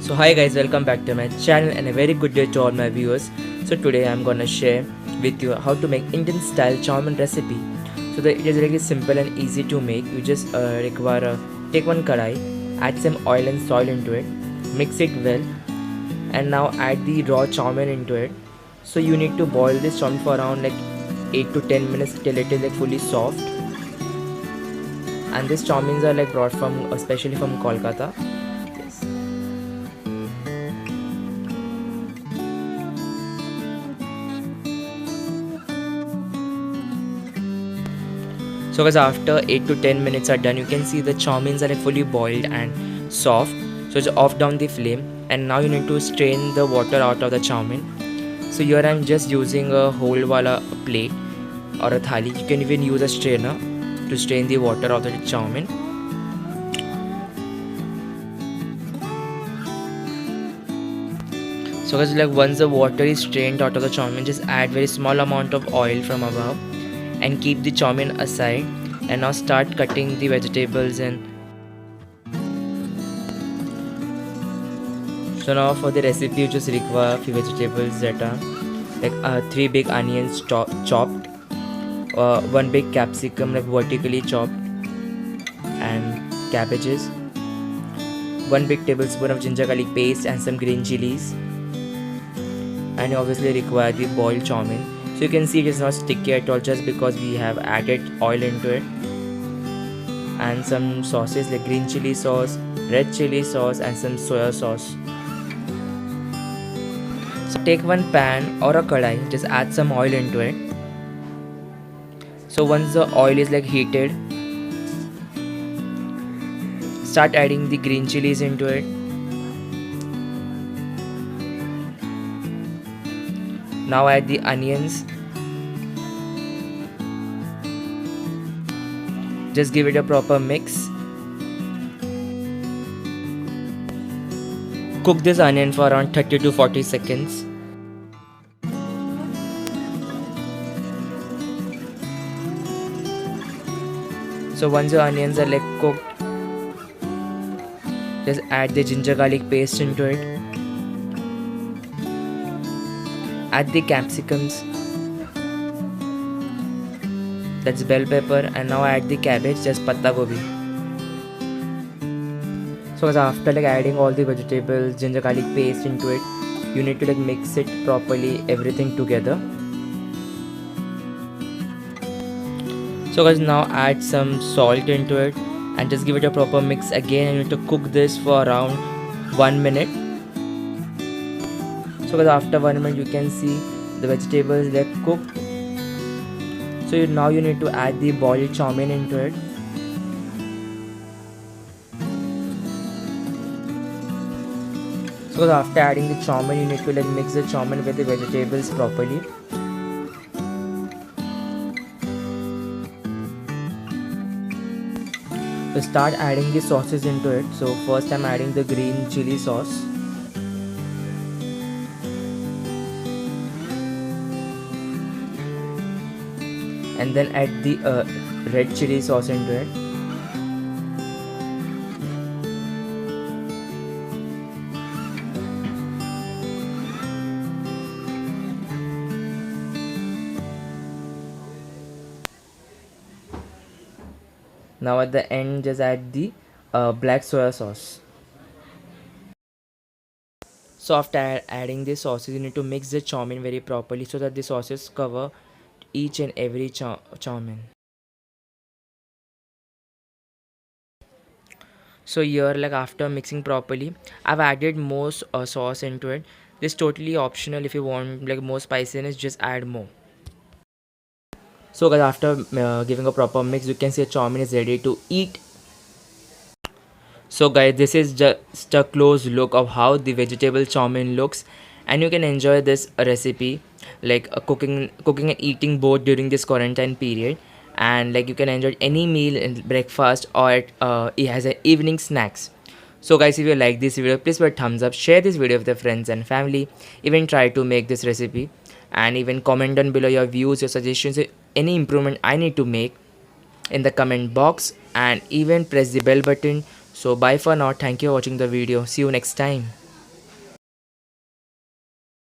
So hi guys, welcome back to my channel and a very good day to all my viewers. So today I'm gonna share with you how to make Indian style chow mein recipe. So it is really simple and easy to make. You just require take one kadai, add some oil and soil into it, mix it well, and now add the raw chow mein into it. So you need to boil this chow mein for around like 8 to 10 minutes till it is like fully soft. And these chow meins are like brought from especially from Kolkata. Yes. So guys, after 8 to 10 minutes are done, you can see the chow meins are like fully boiled and soft. So just off down the flame, and now you need to strain the water out of the chow mein. So here I'm just using a whole wala plate or a thali. You can even use a strainer to strain the water out of the chow mein. So guys, like once the water is strained out of the chow mein, just add very small amount of oil from above and keep the chow mein aside, and now start cutting the vegetables. And so now for the recipe you just require a few vegetables that are like 3 big onions chopped, 1 big capsicum like vertically chopped, and cabbages, 1 big tablespoon of ginger garlic paste and some green chilies, and you obviously require the boiled chow mein. So you can see it is not sticky at all just because we have added oil into it, and some sauces like green chili sauce, red chili sauce, and some soya sauce. So take one pan or a kadai, just add some oil into it. So once the oil is like heated, start adding the green chilies into it. Now add the onions. Just give it a proper mix. Cook this onion for around 30 to 40 seconds. So once your onions are like cooked, just add the ginger garlic paste into it. Add the capsicums, that's bell pepper, and now add the cabbage, just patta gobi. So after like adding all the vegetables, ginger garlic paste into it, you need to like mix it properly, everything together. So guys, now add some salt into it and just give it a proper mix again. You need to cook this for around 1 minute. So guys, after 1 minute you can see the vegetables they're cooked. So now you need to add the boiled chow mein into it. So after adding the chow mein, you need to like mix the chow mein with the vegetables properly. So start adding the sauces into it. So first I'm adding the green chili sauce. And then add the red chili sauce into it. Now at the end just add the black soya sauce. So after adding the sauces, you need to mix the chow mein very properly so that the sauces cover each and every chow mein. So here like after mixing properly, I've added more sauce into it. This is totally optional. If you want like more spiciness, just add more. So guys, after giving a proper mix, you can see the chow mein is ready to eat. So guys, this is just a close look of how the vegetable chow mein looks, and you can enjoy this recipe like cooking and eating both during this quarantine period, and like you can enjoy any meal in breakfast or it has an evening snacks. So guys, if you like this video, please put a thumbs up, share this video with your friends and family, even try to make this recipe, and even comment down below your views, your suggestions, any improvement I need to make in the comment box, and even press the bell button. So bye for now. Thank you for watching the video. See you next time.